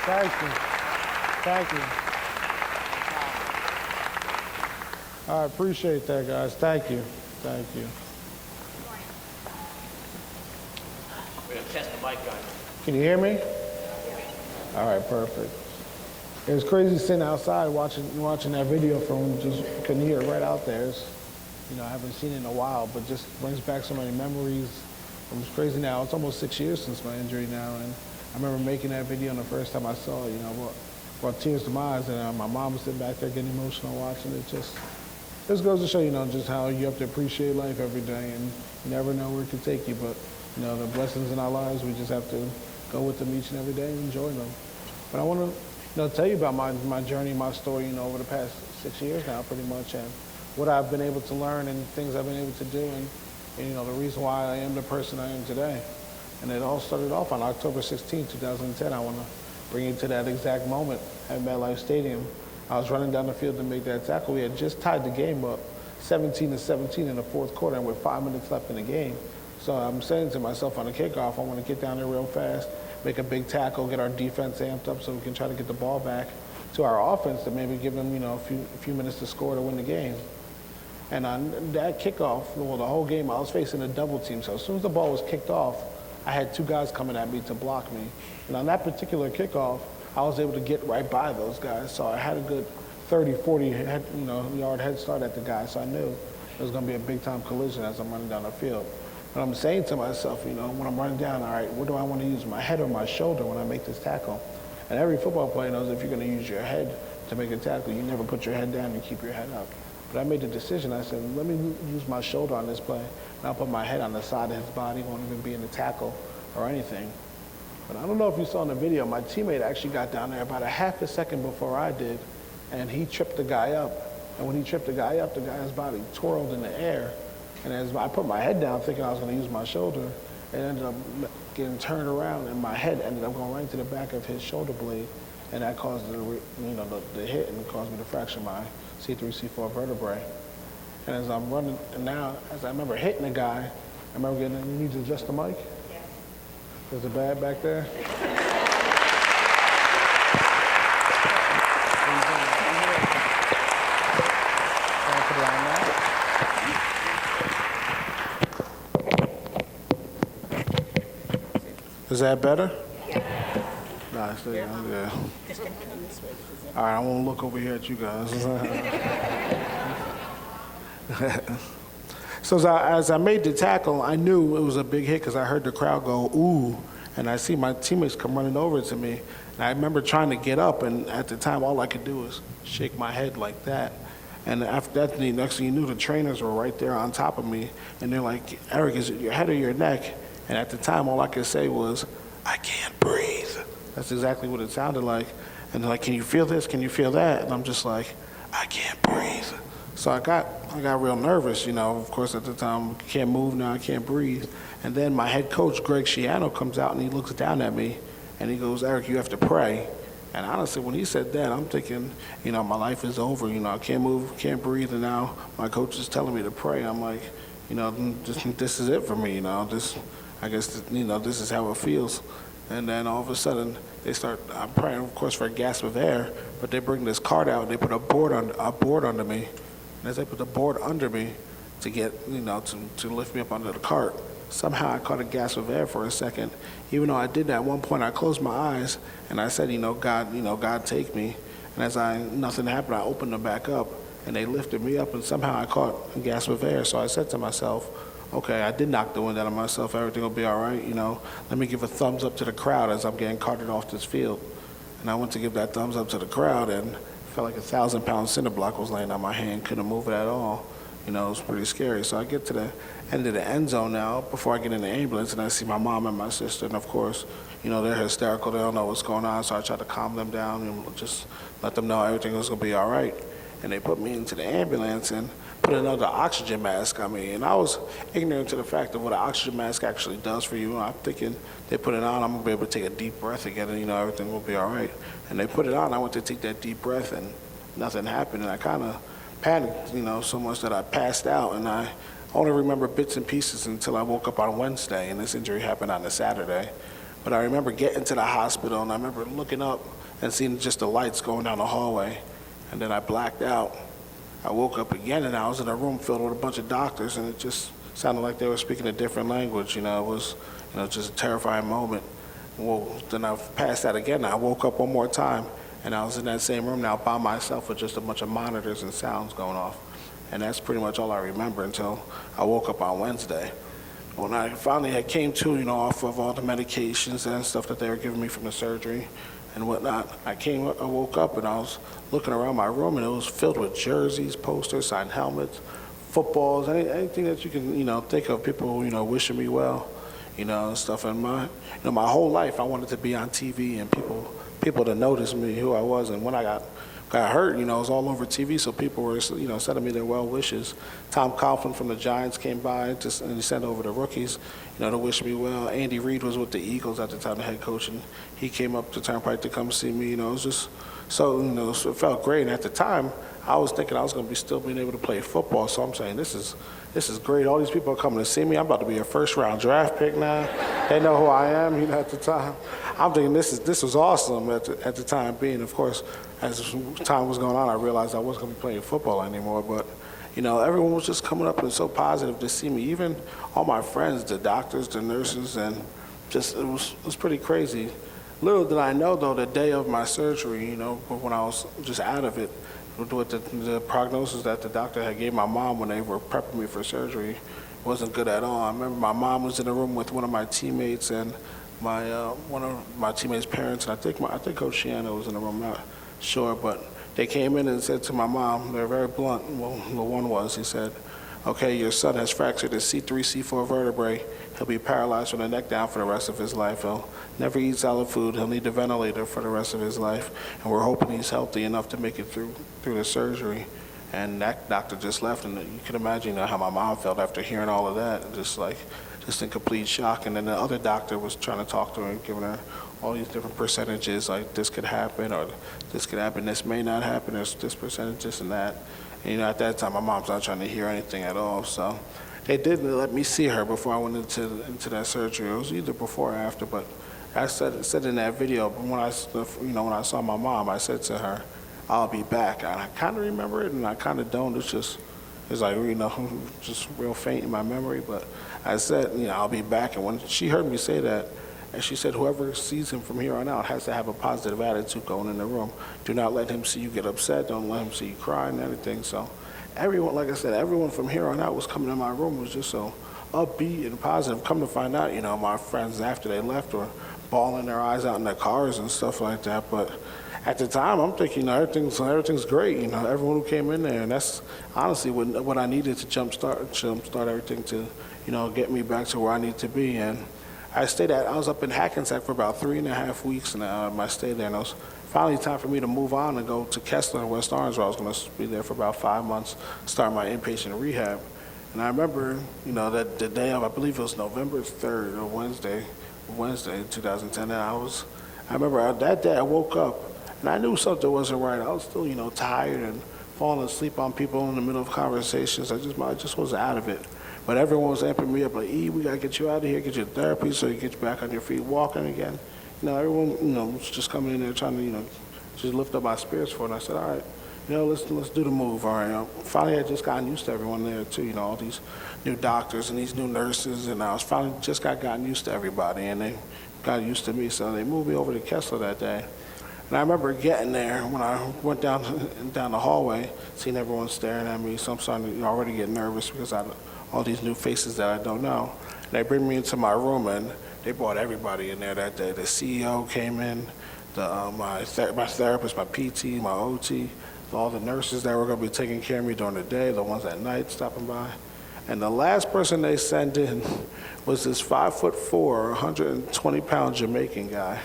Thank you. Thank you. I appreciate that, guys. Thank you. Thank you. We're going to test the mic, guys. Can you hear me? All right, perfect. It was crazy sitting outside watching that video from just couldn't hear it right out there. I haven't seen it in a while, but just brings back so many memories. It was crazy now. It's almost 6 years since my injury now, and I remember making that video, and the first time I saw it, brought tears to my eyes, and my mom was sitting back there getting emotional watching it. Just goes to show, just how you have to appreciate life every day, and you never know where it could take you, but, the blessings in our lives, we just have to go with them each and every day and enjoy them. But I want to, tell you about my journey, my story, over the past 6 years now, pretty much, and what I've been able to learn and things I've been able to do, and the reason why I am the person I am today. And it all started off on October 16, 2010. I want to bring you to that exact moment at MetLife Stadium. I was running down the field to make that tackle. We had just tied the game up 17-17 in the fourth quarter, and with 5 minutes left in the game. So I'm saying to myself on the kickoff, I want to get down there real fast, make a big tackle, get our defense amped up so we can try to get the ball back to our offense to maybe give them, a few minutes to score to win the game. And on that kickoff, the whole game, I was facing a double team. So as soon as the ball was kicked off, I had two guys coming at me to block me. And on that particular kickoff, I was able to get right by those guys. So I had a good 30, 40 yard head start at the guy. So I knew it was going to be a big-time collision as I'm running down the field. But I'm saying to myself, when I'm running down, all right, what do I want to use, my head or my shoulder when I make this tackle? And every football player knows if you're going to use your head to make a tackle, you never put your head down, you keep your head up. But I made the decision, I said, let me use my shoulder on this play, and I'll put my head on the side of his body, won't even be in the tackle or anything. But I don't know if you saw in the video, my teammate actually got down there about a half a second before I did, and he tripped the guy up. And when he tripped the guy up, the guy's body twirled in the air. And as I put my head down thinking I was going to use my shoulder, it ended up getting turned around, and my head ended up going right into the back of his shoulder blade, and that caused the hit and caused me to fracture my C3, C4 vertebrae. And as I'm running, and now as I remember hitting the guy, I remember getting, you need to adjust the mic? Yes. Is it bad back there? Is that better? Yeah. Nah, it's yeah. All right, I won't look over here at you guys. So as I made the tackle, I knew it was a big hit because I heard the crowd go, ooh, and I see my teammates come running over to me. And I remember trying to get up, and at the time, all I could do was shake my head like that. And after that, the next thing you knew, the trainers were right there on top of me, and they're like, Eric, is it your head or your neck? And at the time, all I could say was, I can't breathe. That's exactly what it sounded like. And they're like, can you feel this? Can you feel that? And I'm just like, I can't breathe. So I got real nervous, Of course, at the time, I can't move now, I can't breathe. And then my head coach, Greg Schiano, comes out and he looks down at me and he goes, Eric, you have to pray. And honestly, when he said that, I'm thinking, my life is over. I can't move, can't breathe, and now my coach is telling me to pray. I'm like, this is it for me. I guess this is how it feels. And then all of a sudden, they start. I'm praying, of course, for a gasp of air. But they bring this cart out. And they put a board under me. And as they put the board under me to get, to lift me up under the cart, somehow I caught a gasp of air for a second. Even though I did that at one point, I closed my eyes and I said, God take me. And as nothing happened, I opened them back up and they lifted me up and somehow I caught a gasp of air. So I said to myself, okay, I did knock the wind out of myself. Everything will be all right. Let me give a thumbs up to the crowd as I'm getting carted off this field. And I went to give that thumbs up to the crowd and felt like a 1,000-pound cinder block was laying on my hand. Couldn't move it at all. It was pretty scary. So I get to the end of the end zone now before I get in the ambulance, and I see my mom and my sister. And of course, they're hysterical. They don't know what's going on. So I try to calm them down and just let them know everything was going to be all right. And they put me into the ambulance and put another oxygen mask on me. And I was ignorant to the fact of what an oxygen mask actually does for you. I'm thinking they put it on, I'm going to be able to take a deep breath again, and everything will be all right. And they put it on. I went to take that deep breath, and nothing happened. And I kind of panicked, so much that I passed out. And I only remember bits and pieces until I woke up on Wednesday, and this injury happened on a Saturday. But I remember getting to the hospital, and I remember looking up and seeing just the lights going down the hallway, and then I blacked out. I woke up again, and I was in a room filled with a bunch of doctors, and it just sounded like they were speaking a different language. It was, just a terrifying moment. Well, then I passed that again. I woke up one more time, and I was in that same room now by myself with just a bunch of monitors and sounds going off. And that's pretty much all I remember until I woke up on Wednesday. When I finally had came to, off of all the medications and stuff that they were giving me from the surgery and whatnot, I woke up and I was looking around my room, and it was filled with jerseys, posters, signed helmets, footballs, anything that you can, think of, people, wishing me well, and stuff. And my whole life I wanted to be on TV and people to notice me, who I was. And when I got hurt, it was all over TV, so people were, sending me their well wishes. Tom Coughlin from the Giants came by, and he sent over the rookies, to wish me well. Andy Reid was with the Eagles at the time, the head coach, and he came up to Turnpike to come see me. It was just so, it felt great. And at the time, I was thinking I was going to be still being able to play football, so I'm saying, this is great. All these people are coming to see me. I'm about to be a first-round draft pick now. They know who I am, at the time. I'm thinking this was awesome at the time being. Of course, as time was going on, I realized I wasn't going to be playing football anymore. But, everyone was just coming up and so positive to see me. Even all my friends, the doctors, the nurses, and just it was pretty crazy. Little did I know, though, the day of my surgery, when I was just out of it, with the prognosis that the doctor had gave my mom when they were prepping me for surgery wasn't good at all. I remember my mom was in the room with one of my teammates and one of my teammates' parents, and I think Coach Shiano was in the room, I'm not sure, but they came in and said to my mom, they're very blunt. Well, the one was, he said, "Okay, your son has fractured his C3, C4 vertebrae. He'll be paralyzed from the neck down for the rest of his life. He'll never eat solid food. He'll need a ventilator for the rest of his life. And we're hoping he's healthy enough to make it through the surgery." And that doctor just left, and you can imagine how my mom felt after hearing all of that, just in complete shock. And then the other doctor was trying to talk to her and giving her all these different percentages, like this could happen, or this could happen, this may not happen, there's this percentage, this and that. And at that time, my mom's not trying to hear anything at all. So they did let me see her before I went into that surgery. It was either before or after, but I said in that video, when I saw my mom, I said to her, "I'll be back." And I kind of remember it, and I kind of don't. It's like, just real faint in my memory. But I said, "I'll be back." And when she heard me say that, and she said, "Whoever sees him from here on out has to have a positive attitude going in the room. Do not let him see you get upset. Don't let him see you cry and everything." So everyone, like I said, everyone from here on out was coming in my room was just so upbeat and positive. Come to find out, my friends after they left were bawling their eyes out in their cars and stuff like that. But at the time, I'm thinking, everything's great. Everyone who came in there, and that's honestly what I needed to jumpstart everything to, get me back to where I need to be. And I was up in Hackensack for about 3.5 weeks, and my stay there, and it was finally time for me to move on and go to Kessler in West Orange, where I was going to be there for about 5 months, start my inpatient rehab. And I remember, that the day of, I believe it was November 3rd or Wednesday, 2010, and I remember that day I woke up, and I knew something wasn't right. I was still, tired and falling asleep on people in the middle of conversations. I just was out of it. But everyone was amping me up, like, "E, we got to get you out of here, get you therapy so you get you back on your feet, walking again." Everyone, was just coming in there trying to, just lift up my spirits for it. And I said, "All right, let's do the move." All right. Finally, I just gotten used to everyone there too. All these new doctors and these new nurses, and I was finally just gotten used to everybody, and they got used to me. So they moved me over to Kessler that day. And I remember getting there when I went down the hallway, seeing everyone staring at me. So I'm starting to already get nervous because all these new faces that I don't know. And they bring me into my room, and they brought everybody in there that day. The CEO came in, my therapist, my PT, my OT, all the nurses that were going to be taking care of me during the day, the ones at night stopping by. And the last person they sent in was this 5'4", 120-pound Jamaican guy.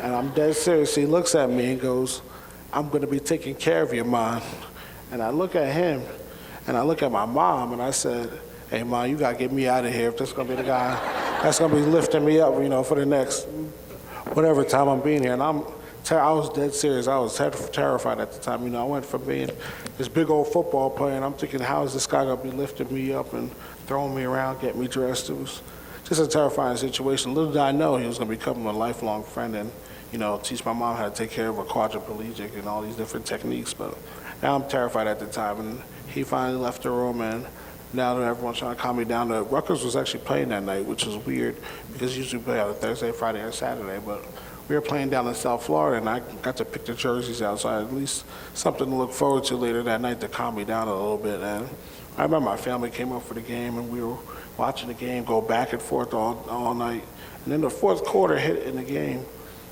And I'm dead serious. He looks at me and goes, "I'm going to be taking care of your mom." And I look at him, and I look at my mom, and I said, "Hey, Mom, you got to get me out of here if this is going to be the guy that's going to be lifting me up, for the next whatever time I'm being here." And I was dead serious. I was terrified at the time. I went from being this big old football player, and I'm thinking, how is this guy going to be lifting me up and throwing me around, getting me dressed? It was just a terrifying situation. Little did I know he was going to become a lifelong friend and, teach my mom how to take care of a quadriplegic and all these different techniques. But now I'm terrified at the time. And he finally left the room, and now that everyone's trying to calm me down, Rutgers was actually playing that night, which was weird because usually we play on a Thursday, Friday, or Saturday. But we were playing down in South Florida, and I got to pick the jerseys out, so I had at least something to look forward to later that night to calm me down a little bit. And I remember my family came up for the game, and we were watching the game go back and forth all night. And then the fourth quarter hit in the game,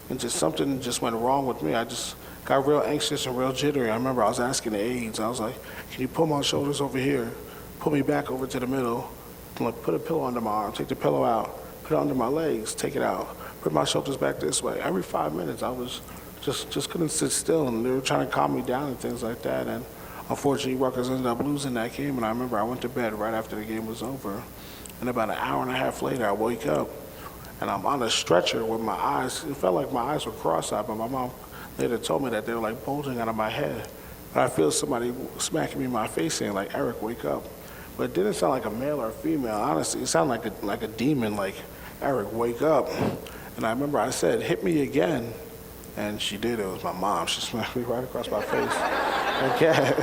and something just went wrong with me. I just got real anxious and real jittery. I remember I was asking the aides, I was like, can you pull my shoulders over here, pull me back over to the middle, like put a pillow under my arm, take the pillow out, put it under my legs, take it out, put my shoulders back this way. Every 5 minutes, I was just couldn't sit still, and they were trying to calm me down and things like that. And unfortunately, Rutgers ended up losing that game, and I remember I went to bed right after the game was over. And about an hour and a half later, I wake up, and I'm on a stretcher with my eyes. It felt like my eyes were cross-eyed, but my mom later told me that they were like bulging out of my head. But I feel somebody smacking me in my face saying, like, Eric, wake up. But it didn't sound like a male or a female. Honestly, it sounded like a demon, like, Eric, wake up. And I remember I said, hit me again. And she did. It was my mom. She smacked me right across my face. Again,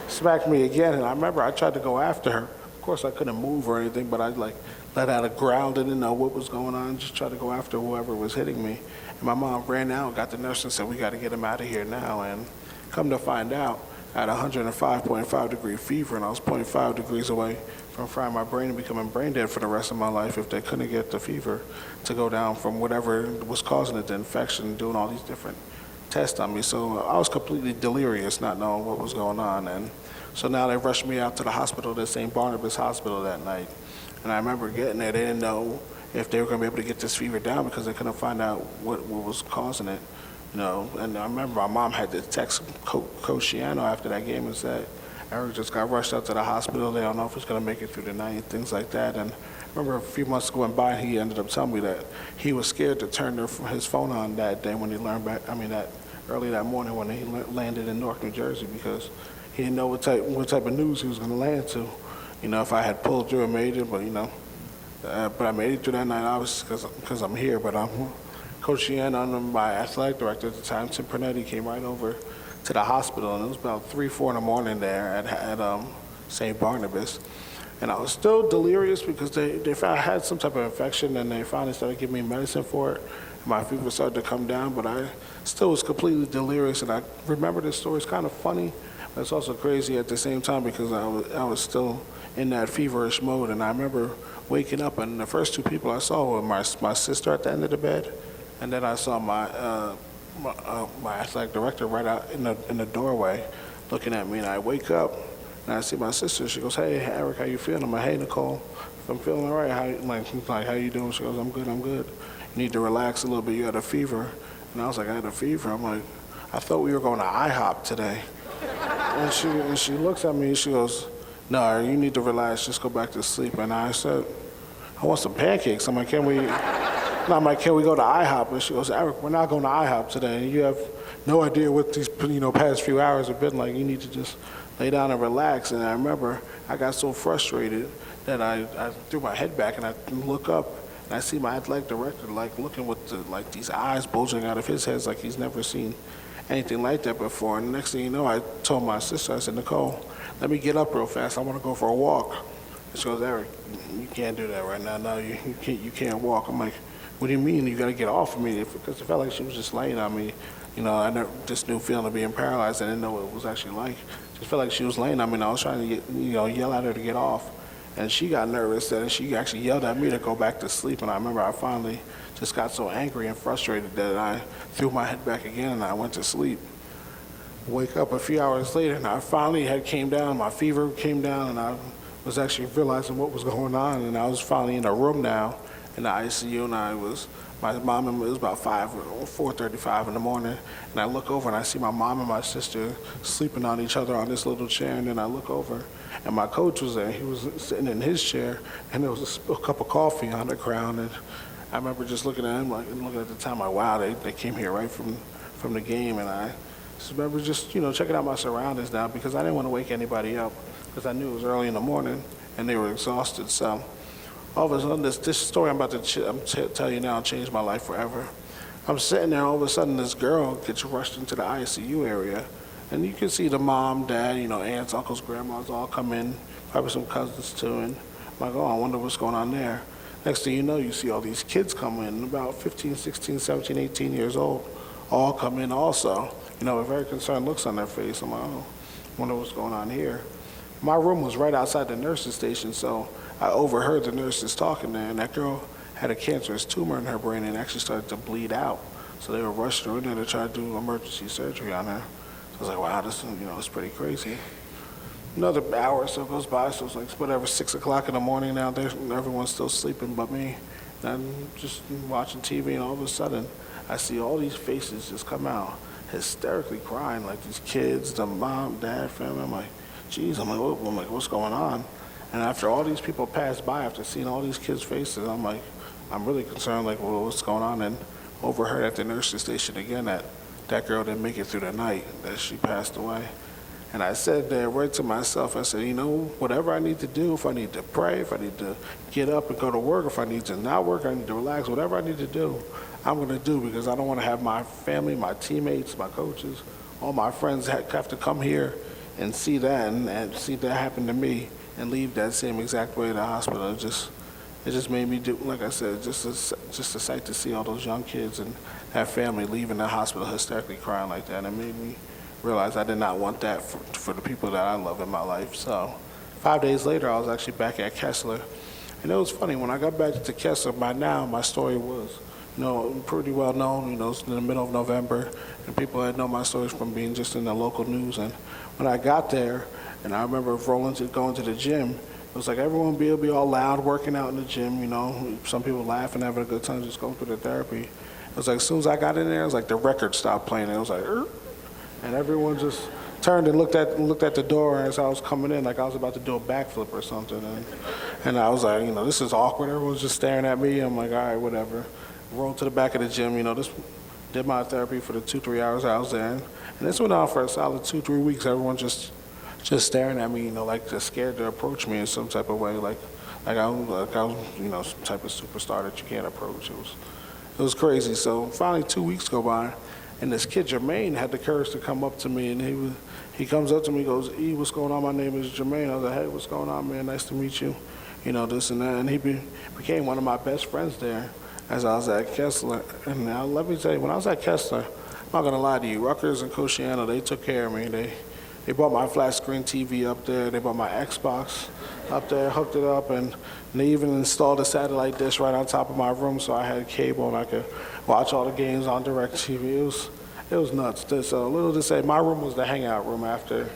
smacked me again. And I remember I tried to go after her. Of course, I couldn't move or anything, but I let out a growl, didn't know what was going on, just tried to go after whoever was hitting me. And my mom ran out, got the nurse and said, we got to get him out of here now. And come to find out, I had 105.5 degree fever, and I was 0.5 degrees away from frying my brain and becoming brain dead for the rest of my life if they couldn't get the fever to go down from whatever was causing it, the infection, doing all these different tests on me. So I was completely delirious, not knowing what was going on. And so now they rushed me out to the hospital, the St. Barnabas Hospital that night. And I remember getting there, they didn't know if they were going to be able to get this fever down because they couldn't find out what was causing it. And I remember my mom had to text Coach Shiano after that game and said, Eric just got rushed out to the hospital. They don't know if he's going to make it through the night, things like that. And I remember a few months going by, he ended up telling me that he was scared to turn his phone on that day when he that early that morning when he landed in Newark, New Jersey, because he didn't know what type of news he was going to land to. If I had pulled through and made it, but I made it through that night, obviously, because I'm here. But Coach Shiano, my athletic director at the time, Tim Pernetti, came right over to the hospital, and it was about 3, 4 in the morning there at St. Barnabas. And I was still delirious because they found I had some type of infection, and they finally started giving me medicine for it. And my fever started to come down, but I still was completely delirious. And I remember this story. It's kind of funny, but it's also crazy at the same time because I was still in that feverish mode. And I remember waking up, and the first 2 people I saw were my sister at the end of the bed, and then I saw my athletic director right out in the doorway looking at me. And I wake up, and I see my sister. She goes, hey, Eric, how you feeling? I'm like, hey, Nicole, I'm feeling all right. How you doing? She goes, I'm good. You need to relax a little bit. You had a fever. And I was like, I had a fever. I'm like, I thought we were going to IHOP today. And she looks at me, and she goes, no, you need to relax. Just go back to sleep. And I said, I want some pancakes. I'm like, can we go to IHOP? And she goes, Eric, we're not going to IHOP today. And you have no idea what these past few hours have been like. You need to just lay down and relax. And I remember I got so frustrated that I threw my head back, and I look up, and I see my athletic director looking with these eyes bulging out of his head like he's never seen anything like that before. And the next thing you know, I told my sister, I said, Nicole, let me get up real fast. I want to go for a walk. And she goes, Eric, you can't do that right now. No, you can't walk. I'm like, what do you mean? You got to get off of me? Because it felt like she was just laying on me. I never, this new feeling of being paralyzed, I didn't know what it was actually like. It just felt like she was laying on me, and I was trying to yell at her to get off. And she got nervous, and she actually yelled at me to go back to sleep. And I remember I finally just got so angry and frustrated that I threw my head back again, and I went to sleep. Wake up a few hours later, and I finally had came down. My fever came down, and I was actually realizing what was going on. And I was finally in a room now in the ICU, and my mom, and it was about 4:35 in the morning, and I look over and I see my mom and my sister sleeping on each other on this little chair, and then I look over, and my coach was there. He was sitting in his chair, and there was a spilled cup of coffee on the ground, and I remember just looking at him, looking at the time, wow, they came here right from the game, and I just remember checking out my surroundings now because I didn't want to wake anybody up because I knew it was early in the morning, and they were exhausted, so all of a sudden, this story I'm about to tell you now changed my life forever. I'm sitting there, all of a sudden, this girl gets rushed into the ICU area, and you can see the mom, dad, aunts, uncles, grandmas all come in, probably some cousins too, and I'm like, oh, I wonder what's going on there. Next thing you know, you see all these kids come in, about 15, 16, 17, 18 years old, all come in also, with very concerned looks on their face. I'm like, oh, I wonder what's going on here. My room was right outside the nurse's station, so I overheard the nurses talking there, and that girl had a cancerous tumor in her brain and actually started to bleed out. So they were rushing her in there to try to do emergency surgery on her. So I was like, wow, this it's pretty crazy. Another hour or so goes by, so it's like whatever, 6 o'clock in the morning now, everyone's still sleeping but me. And I'm just watching TV, and all of a sudden, I see all these faces just come out, hysterically crying, like these kids, the mom, dad, family. I'm like, geez, what's going on? And after all these people pass by, after seeing all these kids' faces, I'm like, I'm really concerned, like, well, what's going on? And overheard at the nurse's station again that girl didn't make it through the night, that she passed away. And I said there right to myself, I said, whatever I need to do, if I need to pray, if I need to get up and go to work, if I need to not work, I need to relax, whatever I need to do, I'm going to do, because I don't want to have my family, my teammates, my coaches, all my friends have to come here and see that and see that happen to me and leave that same exact way to the hospital. It just made me do, like I said, just a sight to see all those young kids and that family leaving the hospital hysterically crying like that. It made me realize I did not want that for the people that I love in my life. So 5 days later, I was actually back at Kessler. And it was funny, when I got back to Kessler, by now my story was, pretty well known. It's in the middle of November, and people had known my stories from being just in the local news. And when I got there, and I remember going to the gym, it was like everyone would be all loud, working out in the gym, some people laughing, having a good time, just going through the therapy. It was like as soon as I got in there, it was like the record stopped playing. It was like, and everyone just turned and looked at the door as I was coming in, like I was about to do a backflip or something. And I was like, this is awkward. Everyone's just staring at me. I'm like, all right, whatever. Rolled to the back of the gym, just did my therapy for the 2-3 hours I was there. And this went on for a solid 2-3 weeks. Everyone just staring at me, like just scared to approach me in some type of way, like I was, some type of superstar that you can't approach. It was crazy. So finally 2 weeks go by, and this kid Jermaine had the courage to come up to me, and he comes up to me, goes, "E, what's going on? My name is Jermaine." I was like, "Hey, what's going on, man? Nice to meet you." This and that. And he became one of my best friends there as I was at Kessler. And now let me tell you, when I was at Kessler, I'm not gonna lie to you, Rutgers and Cochiano, they took care of me. They brought my flat screen TV up there. They brought my Xbox up there, hooked it up, and they even installed a satellite dish right on top of my room, so I had cable and I could watch all the games on DirecTV. It was nuts. So little to say, my room was the hangout room after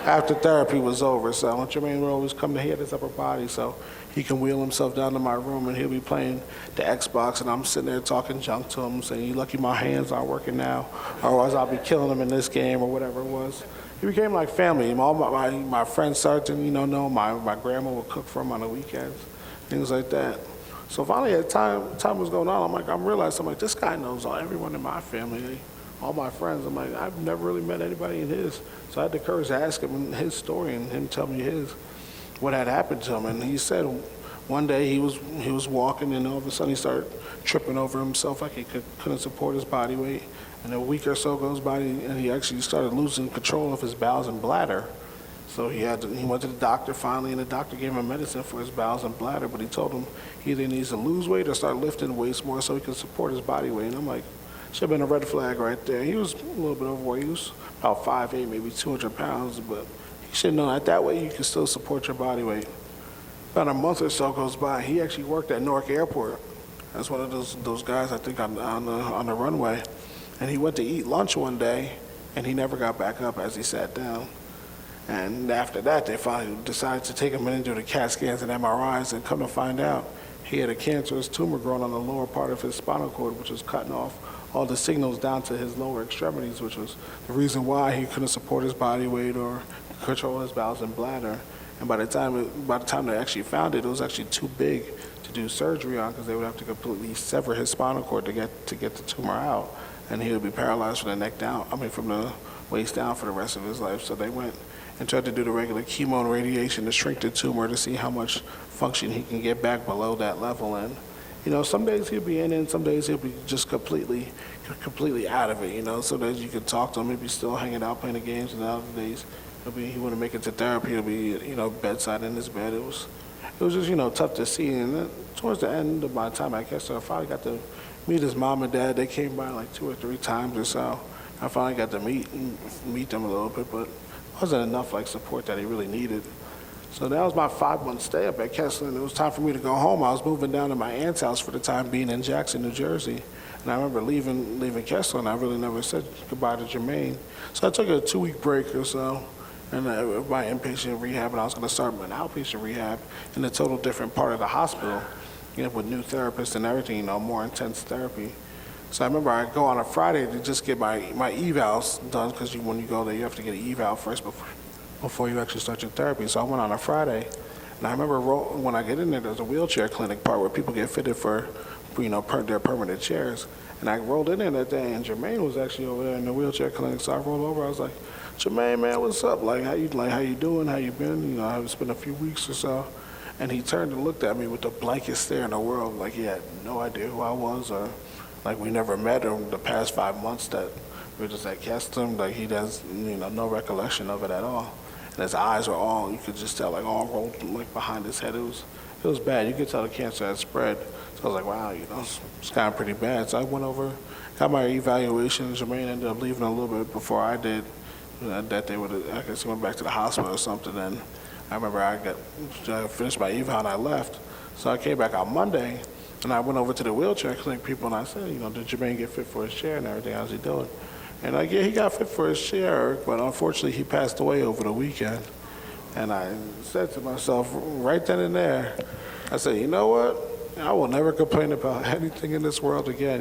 therapy was over. So Jermaine would always come to hear his upper body, so he can wheel himself down to my room and he'll be playing the Xbox, and I'm sitting there talking junk to him, saying, "You lucky my hands aren't working now, otherwise I'll be killing him in this game," or whatever it was. He became like family. All my friends started to, know my grandma would cook for him on the weekends, things like that. So finally, as time was going on, I'm realizing, this guy knows everyone in my family, all my friends. I'm like, I've never really met anybody in his. So I had the courage to ask him his story and him tell me what had happened to him. And he said one day he was walking, and all of a sudden he started tripping over himself, like he couldn't support his body weight. And a week or so goes by, and he actually started losing control of his bowels and bladder. So he went to the doctor finally, and the doctor gave him medicine for his bowels and bladder, but he told him he either needs to lose weight or start lifting weights more so he can support his body weight. And I'm like, should have been a red flag right there. He was a little bit overweight. He was about 5'8", maybe 200 pounds, but he should know that way you can still support your body weight. About a month or so goes by, he actually worked at Newark Airport as one of those guys, I think, on the runway. And he went to eat lunch one day, and he never got back up as he sat down. And after that, they finally decided to take him in and do the CAT scans and MRIs, and come to find out, he had a cancerous tumor growing on the lower part of his spinal cord, which was cutting off all the signals down to his lower extremities, which was the reason why he couldn't support his body weight or control his bowels and bladder. And by the time they actually found it, it was actually too big to do surgery on, because they would have to completely sever his spinal cord to get the tumor out, and he would be paralyzed from the waist down for the rest of his life. So they went and tried to do the regular chemo and radiation to shrink the tumor to see how much function, he can get back below that level. And, some days he'll be in it, and some days he'll be just completely out of it. Some days you can talk to him, he'll be still hanging out playing the games, and other days he wouldn't make it to therapy. He'll be, bedside in his bed. It was just, tough to see. And then towards the end of my time at Kessler, I finally got to meet his mom and dad. They came by like 2 or 3 times or so. I finally got to meet them a little bit, but it wasn't enough like support that he really needed. So that was my 5-month stay up at Kessler, and it was time for me to go home. I was moving down to my aunt's house for the time being in Jackson, New Jersey. And I remember leaving Kessler, and I really never said goodbye to Jermaine. So I took a 2-week break or so, and my inpatient rehab, and I was going to start an outpatient rehab in a total different part of the hospital, with new therapists and everything, more intense therapy. So I remember I go on a Friday to just get my evals done, because when you go there, you have to get an eval first before you actually start your therapy. So I went on a Friday, and I remember when I get in there, there's a wheelchair clinic part where people get fitted for, their permanent chairs. And I rolled in there that day, and Jermaine was actually over there in the wheelchair clinic. So I rolled over. I was like, "Jermaine, man, what's up? Like, how you doing? How you been? It's been a few weeks or so." And he turned and looked at me with the blankest stare in the world, like he had no idea who I was, or like we never met in the past 5 months that we were just at Kessler. Like he has, no recollection of it at all. And his eyes were all, you could just tell, like all rolled like behind his head. It was bad. You could tell the cancer had spread. So I was like, wow, it's kind of pretty bad. So I went over, got my evaluation. Jermaine ended up leaving a little bit before I did. That day, I guess he went back to the hospital or something. And I remember I finished my eval and I left. So I came back on Monday, and I went over to the wheelchair clinic people, and I said, did Jermaine get fit for his chair and everything? How's he doing? And like, yeah, he got fit for his chair, but unfortunately he passed away over the weekend. And I said to myself right then and there, I said, you know what? I will never complain about anything in this world again.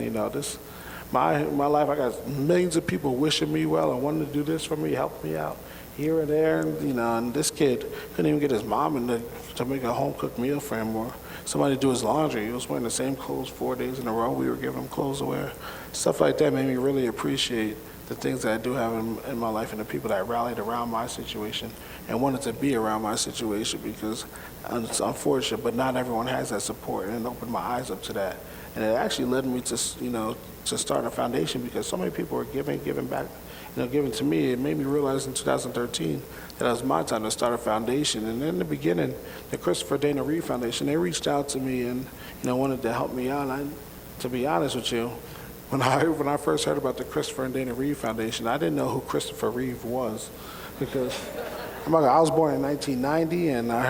My life, I got millions of people wishing me well and wanting to do this for me, help me out here and there. And this kid couldn't even get his mom to make a home-cooked meal for him, or somebody to do his laundry. He was wearing the same clothes 4 days in a row. We were giving him clothes to wear. Stuff like that made me really appreciate the things that I do have in my life and the people that rallied around my situation and wanted to be around my situation, because it's unfortunate, but not everyone has that support, and it opened my eyes up to that. And it actually led me to start a foundation, because so many people were giving back, giving to me. It made me realize in 2013 that it was my time to start a foundation. And in the beginning, the Christopher Dana Reeve Foundation, they reached out to me and, wanted to help me out. And to be honest with you, when I first heard about the Christopher and Dana Reeve Foundation, I didn't know who Christopher Reeve was, because I was born in 1990, and I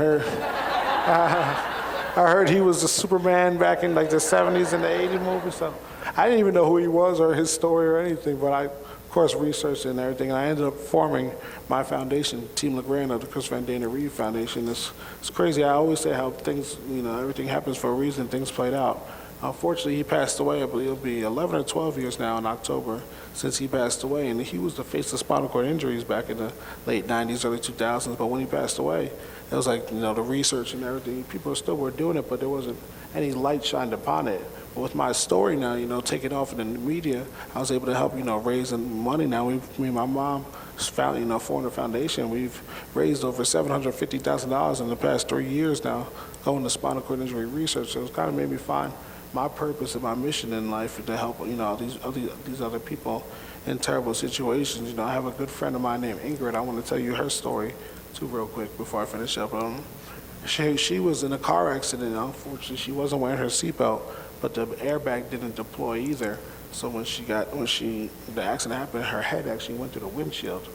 heard he was the Superman back in like the 70s and the 80s movies. So I didn't even know who he was or his story or anything, but I, of course, researched it and everything. And I ended up forming my foundation, Team LeGrand of the Christopher and Dana Reeve Foundation. It's crazy. I always say how things, everything happens for a reason. Things played out. Unfortunately, he passed away. I believe it'll be 11 or 12 years now in October since he passed away. And he was the face of spinal cord injuries back in the late 90s, early 2000s. But when he passed away, it was like, the research and everything, people still were doing it, but there wasn't any light shined upon it. But with my story now, taking off in the media, I was able to help, raise money now. Me and my mom formed a foundation. We've raised over $750,000 in the past 3 years now, going to spinal cord injury research. So it's kind of made me find my purpose and my mission in life to help, these other people in terrible situations. I have a good friend of mine named Ingrid. I want to tell you her story too real quick before I finish up. She was in a car accident. Unfortunately, she wasn't wearing her seatbelt, but the airbag didn't deploy either. So when the accident happened, her head actually went through the windshield.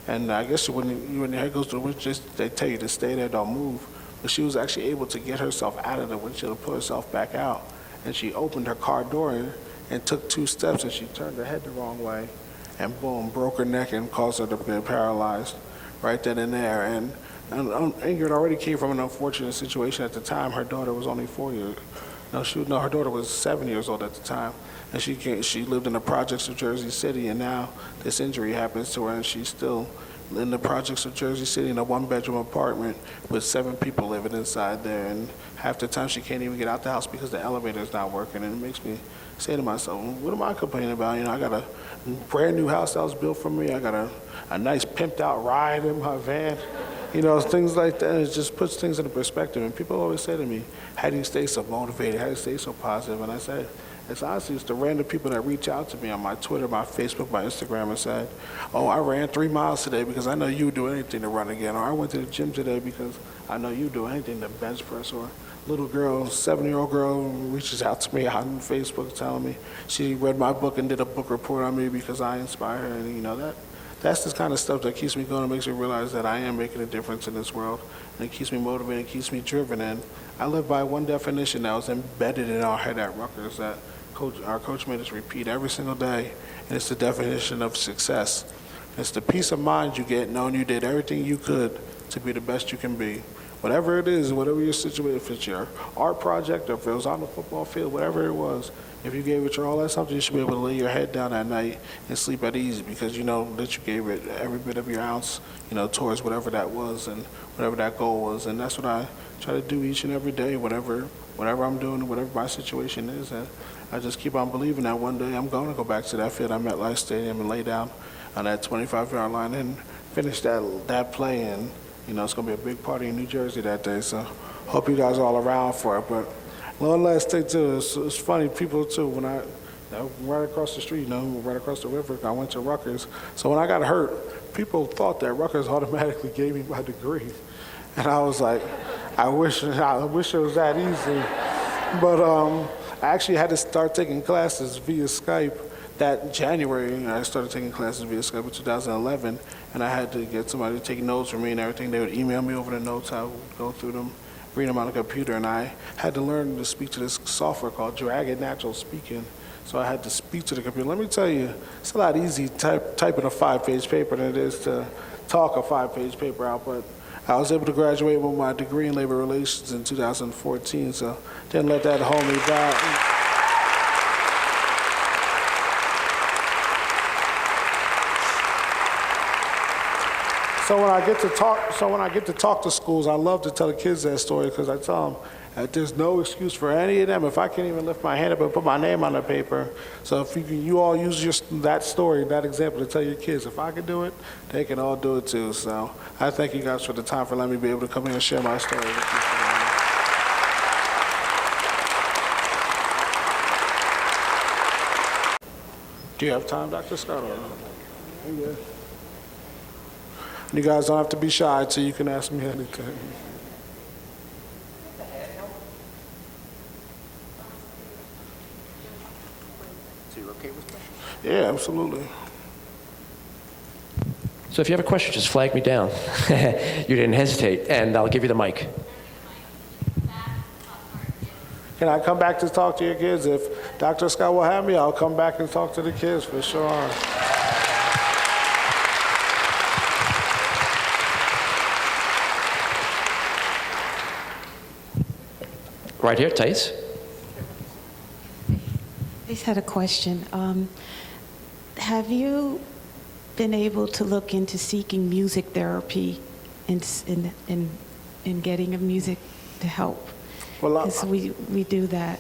And I guess when your head goes through the windshield, they tell you to stay there, don't move. But she was actually able to get herself out of the windshield and pull herself back out. And she opened her car door and took 2 steps, and she turned her head the wrong way, and boom, broke her neck and caused her to be paralyzed right then and there. And Ingrid already came from an unfortunate situation at the time. Her daughter was only 4 years. Her daughter was 7 years old at the time, and she lived in the projects of Jersey City, and now this injury happens to her, and she's still in the projects of Jersey City in a 1-bedroom apartment with 7 people living inside there, and half the time she can't even get out the house because the elevator's not working. And it makes me say to myself, what am I complaining about? I got a brand new house that was built for me. I got a nice pimped out ride in my van. You know, things like that. It just puts things into perspective. And people always say to me, how do you stay so motivated? How do you stay so positive? And I said, it's honestly, it's the random people that reach out to me on my Twitter, my Facebook, my Instagram and said, oh, I ran 3 miles today because I know you would do anything to run again. Or I went to the gym today because I know you do anything to bench press. Or little girl, 7-year-old girl, reaches out to me on Facebook telling me she read my book and did a book report on me because I inspire her. And, you know, that's the kind of stuff that keeps me going and makes me realize that I am making a difference in this world. And it keeps me motivated, it keeps me driven. And I live by one definition that was embedded in our head at Rutgers that our coach made us repeat every single day, and it's the definition of success. It's the peace of mind you get knowing you did everything you could to be the best you can be. Whatever it is, whatever your situation, if it's your art project or if it was on the football field, whatever it was, if you gave it your all, that's something you should be able to lay your head down at night and sleep at ease because you know that you gave it every bit of your ounce, you know, towards whatever that was and whatever that goal was. And that's what I try to do each and every day, whatever I'm doing, whatever my situation is. And I just keep on believing that one day I'm going to go back to that field at MetLife Stadium and lay down on that 25-yard line and finish that play. And, you know, it's going to be a big party in New Jersey that day. So hope you guys are all around for it. But one last thing, too, it's funny, people, too, when I right across the street, you know, right across the river, I went to Rutgers. So when I got hurt, people thought that Rutgers automatically gave me my degree. And I was like, I wish it was that easy. But I actually had to start taking classes via Skype that January. I started taking classes via Skype in 2011, and I had to get somebody to take notes for me and everything. They would email me over the notes. I would go through them, read them on the computer, and I had to learn to speak to this software called Dragon Natural Speaking. So I had to speak to the computer. Let me tell you, it's a lot easier typing a 5-page paper than it is to talk a 5-page paper out, but I was able to graduate with my degree in labor relations in 2014, so didn't let that hold me back. So when I get to talk to schools, I love to tell the kids that story because I tell them that there's no excuse for any of them. If I can't even lift my hand up and put my name on the paper, so if you all use that story, that example to tell your kids, if I can do it, they can all do it too. So I thank you guys for the time for letting me be able to come here and share my story with you. Do you have time, Dr. Scott? Yeah. You guys don't have to be shy, so you can ask me anything. So you're okay with questions? Yeah, absolutely. So if you have a question, just flag me down. You didn't hesitate, and I'll give you the mic. Can I come back to talk to your kids? If Dr. Scott will have me, I'll come back and talk to the kids for sure. Right here, Thais. I just had a question. Have you been able to look into seeking music therapy in getting a music to help? Well, Because we do that.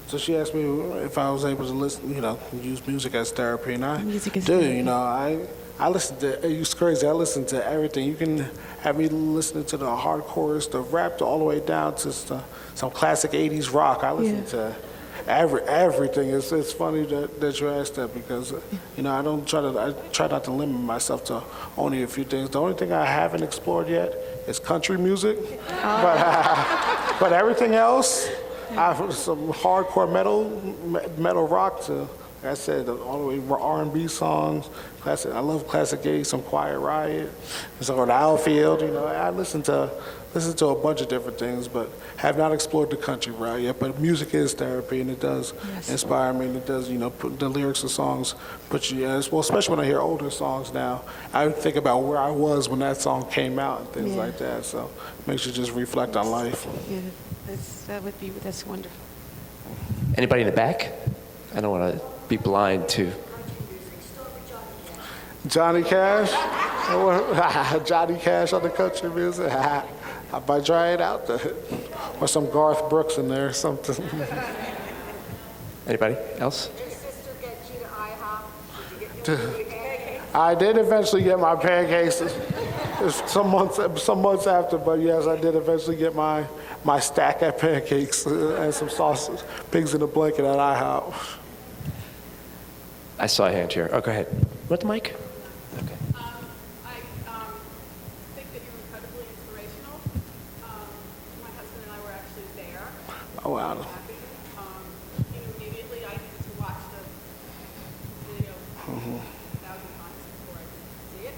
So she asked me if I was able to listen, use music as therapy, and I Music is do. therapy. I listen to. It's crazy. I listen to everything. You can have me listening to the hardcore, the rap, all the way down to some classic '80s rock. I listen to everything. It's funny that you asked that because I try not to limit myself to only a few things. The only thing I haven't explored yet is country music, but everything else, I have some hardcore metal rock to. Like I said, all the way R&B songs, classic. I love classic '80s, some Quiet Riot, some of the Outfield. I listen to a bunch of different things, but have not explored the country route yet. But music is therapy, and it does inspire me, and it does, put the lyrics of songs put you well, especially when I hear older songs now. I think about where I was when that song came out and things like that. So it makes you just reflect on life. Yeah, that's wonderful. Anybody in the back? I don't want to be blind to. Johnny Cash? Johnny Cash on the country music? I might try it out there. Or some Garth Brooks in there or something. Anybody else? Did your sister get you to IHOP? Did you get your pancakes? I did eventually get my pancakes. It's some months after, but yes, I did eventually get my stack at Pancakes and some sausage, pigs in a blanket at IHOP. I saw a hand here. Oh, go ahead. What the mic? Okay. I think that you're incredibly inspirational. My husband and I were actually there. Oh, wow. Happy. Immediately I needed to watch the video 1,000 times before I could see it.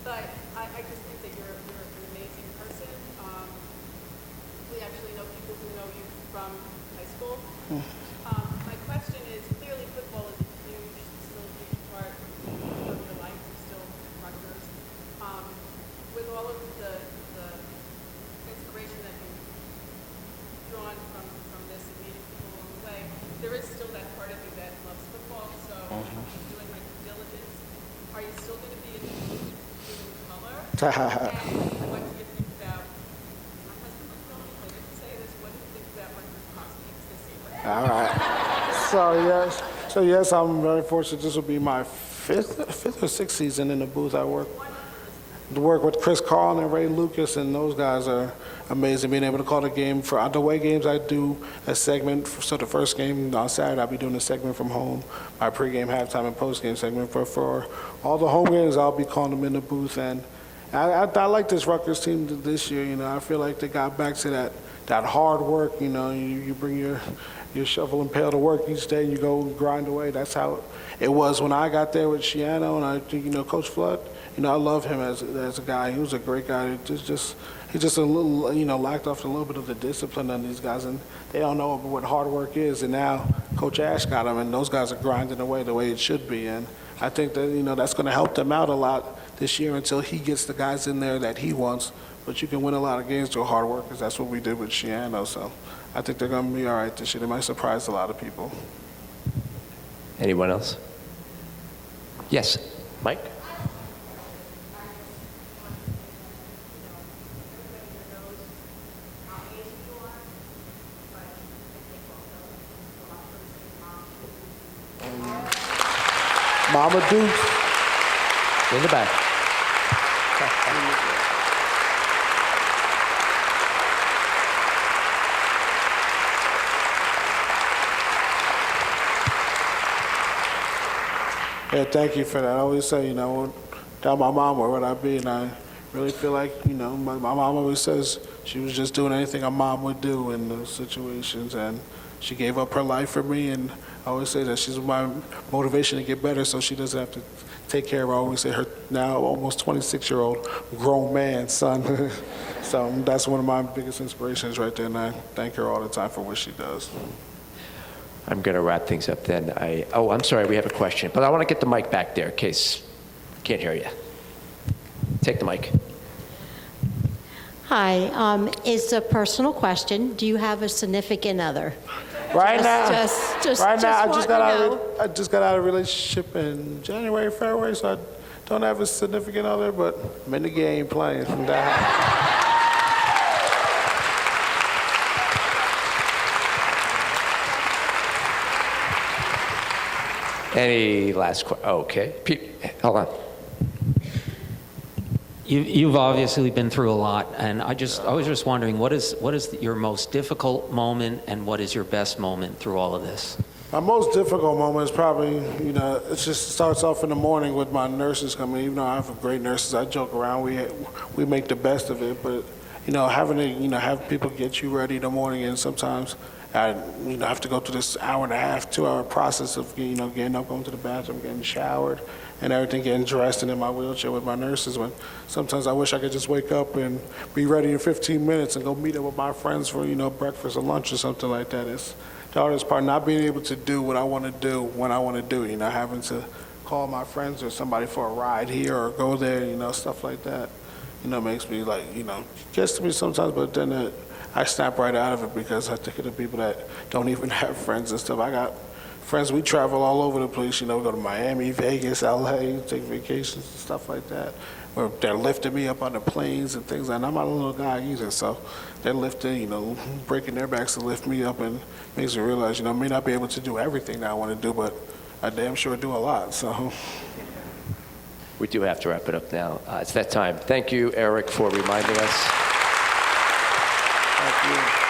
But I just think that you're an amazing person. We actually know people who know you from high school. My question is, clearly football is still a huge part of your life. You're still Rutgers. With all of the inspiration that you've drawn from this and meeting people along the way, there is still that part of you that loves football. So doing my due diligence, are you still going to be in color? And what do you think about, my husband was going, I didn't say this, what do you think about Rutgers prospects this year? All right. So yes, I'm very fortunate. This will be my fifth or sixth season in the booth. I work with Chris Carlin and Ray Lucas, and those guys are amazing. Being able to call the game for the away games, I do a segment. So the first game on Saturday, I'll be doing a segment from home. My pregame, halftime, and postgame segment. For all the home games, I'll be calling them in the booth. And I like this Rutgers team this year. I feel like they got back to that hard work. You bring your shovel and pail to work each day, and you go grind away. That's how it was when I got there with Shiano, and I think, Coach Flood, I love him as a guy. He was a great guy. He just a little, lacked off a little bit of the discipline on these guys, and they don't know what hard work is. And now Coach Ash got them, and those guys are grinding away the way it should be. And I think that, that's going to help them out a lot this year until he gets the guys in there that he wants. But you can win a lot of games through hard work, because that's what we did with Shiano. So I think they're going to be all right this year. They might surprise a lot of people. Anyone else? Yes, Mike? Mama Dukes. In the back. Yeah, thank you for that. I always say, without my mom, where would I be? And I really feel like, my mom always says she was just doing anything a mom would do in those situations, and she gave up her life for me, and I always say that she's my motivation to get better so she doesn't have to take care of, I always say, her now almost 26-year-old grown man son. So that's one of my biggest inspirations right there, and I thank her all the time for what she does. I'm going to wrap things up then. I'm sorry, we have a question, but I want to get the mic back there in case I can't hear you. Take the mic. Hi, it's a personal question. Do you have a significant other? Right now, I want just got out of a relationship in January, February, so I don't have a significant other, but I'm in the game playing from that. Any last questions? Okay. Hold on. You've obviously been through a lot, and I was just wondering, what is your most difficult moment, and what is your best moment through all of this? My most difficult moment is probably, it just starts off in the morning with my nurses coming. Even though I have great nurses, I joke around. We make the best of it, but having to have people get you ready in the morning, and sometimes I have to go through this hour and a half, 2-hour process of getting up, going to the bathroom, getting showered, and everything, getting dressed, and in my wheelchair with my nurses. When sometimes I wish I could just wake up and be ready in 15 minutes and go meet up with my friends for breakfast or lunch or something like that. It's the hardest part, not being able to do what I want to do when I want to do. Having to call my friends or somebody for a ride here or go there. Stuff like that. Makes me gets to me sometimes, but then I snap right out of it because I think of the people that don't even have friends and stuff. I got friends, we travel all over the place, we go to Miami, Vegas, LA, take vacations and stuff like that, where they're lifting me up on the planes and things, and I'm not a little guy either, so they're lifting, breaking their backs to lift me up, and makes me realize, I may not be able to do everything that I want to do, but I damn sure do a lot, so. We do have to wrap it up now. It's that time. Thank you, Eric, for reminding us. Thank you.